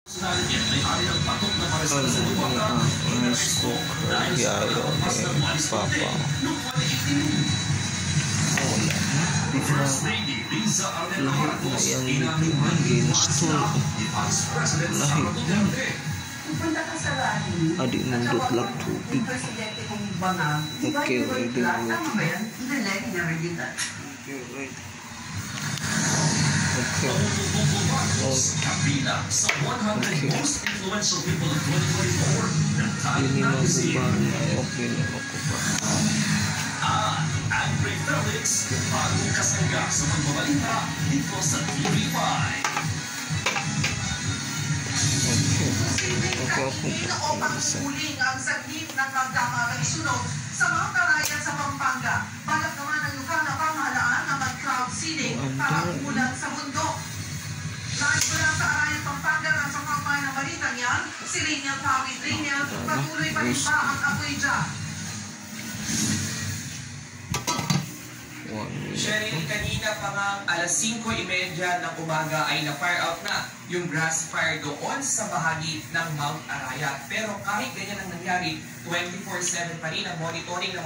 Rice cooker, yayo, papa. Wala na. Lahit na yung install. Lahit na. Adik nunduk lang tubig. Okay, ready. Okay. Ini mabubana. Okay na mabubana. Andre Felix, bagong kasangga sa magbabalita dito sa TV5. Pinakaupang-uling ang saglit ng pagkakagsunod sa mga karayan sa Pampanga. Balak naman ang lokal na pamahalaan na mag-crowd seeding para umulan sa bundok. Live mula sa Arayan, Pampanga na sa kampay ng balitang yan, si Rainiel Pawit. Rainiel, patuloy pa rin ba ang apoy dyan? Sheryl, kanina pa nga alas 5:30 ng umaga ay na-fire out na yung grass fire doon sa bahagi ng Mount Arayat. Pero kahit ganyan ang nangyari, 24/7 pa rin ang monitoring ng